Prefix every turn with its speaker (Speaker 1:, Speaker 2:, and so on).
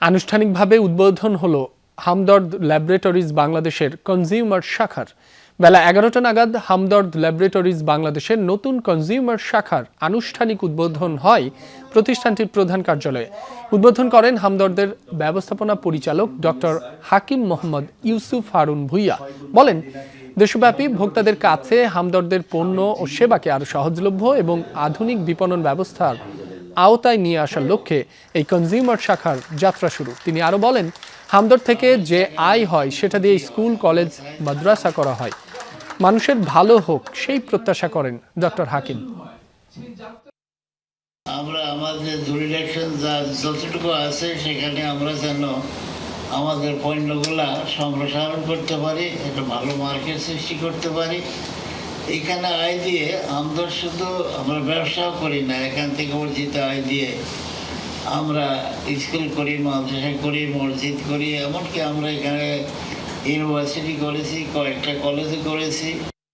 Speaker 1: আনুষ্ঠানিকভাবে উদ্বোধন হলো হামদর্দ ল্যাবরেটরিজ বাংলাদেশের কনজিউমার শাখার। বেলা 11টা নাগাদ হামদর্দ ল্যাবরেটরিজ বাংলাদেশের নতুন কনজিউমার শাখার আনুষ্ঠানিক উদ্বোধন হয় প্রতিষ্ঠানটির প্রধান কার্যালয়ে। উদ্বোধন করেন হামদর্দের ব্যবস্থাপনা পরিচালক ডক্টর হাকিম মোহাম্মদ ইউসুফ হারুন ভুইয়া। বলেন, দেশব্যাপী ভোক্তাদের কাছে হামদর্দের পণ্য ও সেবাকে আরও সহজলভ্য এবং আধুনিক বিপণন ব্যবস্থার আওতায় নিয়ে আসার লক্ষ্যে এই কনজিউমার শাখার যাত্রা শুরু। তিনি আরও বলেন, হামদর্দ থেকে যে আয় হয় সেটা দিয়ে স্কুল, কলেজ, মাদ্রাসা করা হয়। মানুষের ভালো হোক সেই প্রত্যাশা করেন ডক্টর হাকিম।
Speaker 2: আমরা আমাদের জুরিডিকশন যতটুকু আছে সেখানে আমরা যেন আমাদের পণ্যগুলা সম্প্রসারণ করতে পারি, একটা ভালো মার্কেট সৃষ্টি করতে পারি। এখানে আয় দিয়ে আমরা শুধু আমরা ব্যবসাও করি না, এখান থেকে অর্জিত আয় দিয়ে আমরা স্কুল করি, মাদ্রাসা করি, মসজিদ করি, এমনকি আমরা এখানে ইউনিভার্সিটি করেছি, কয়েকটা কলেজে করেছি।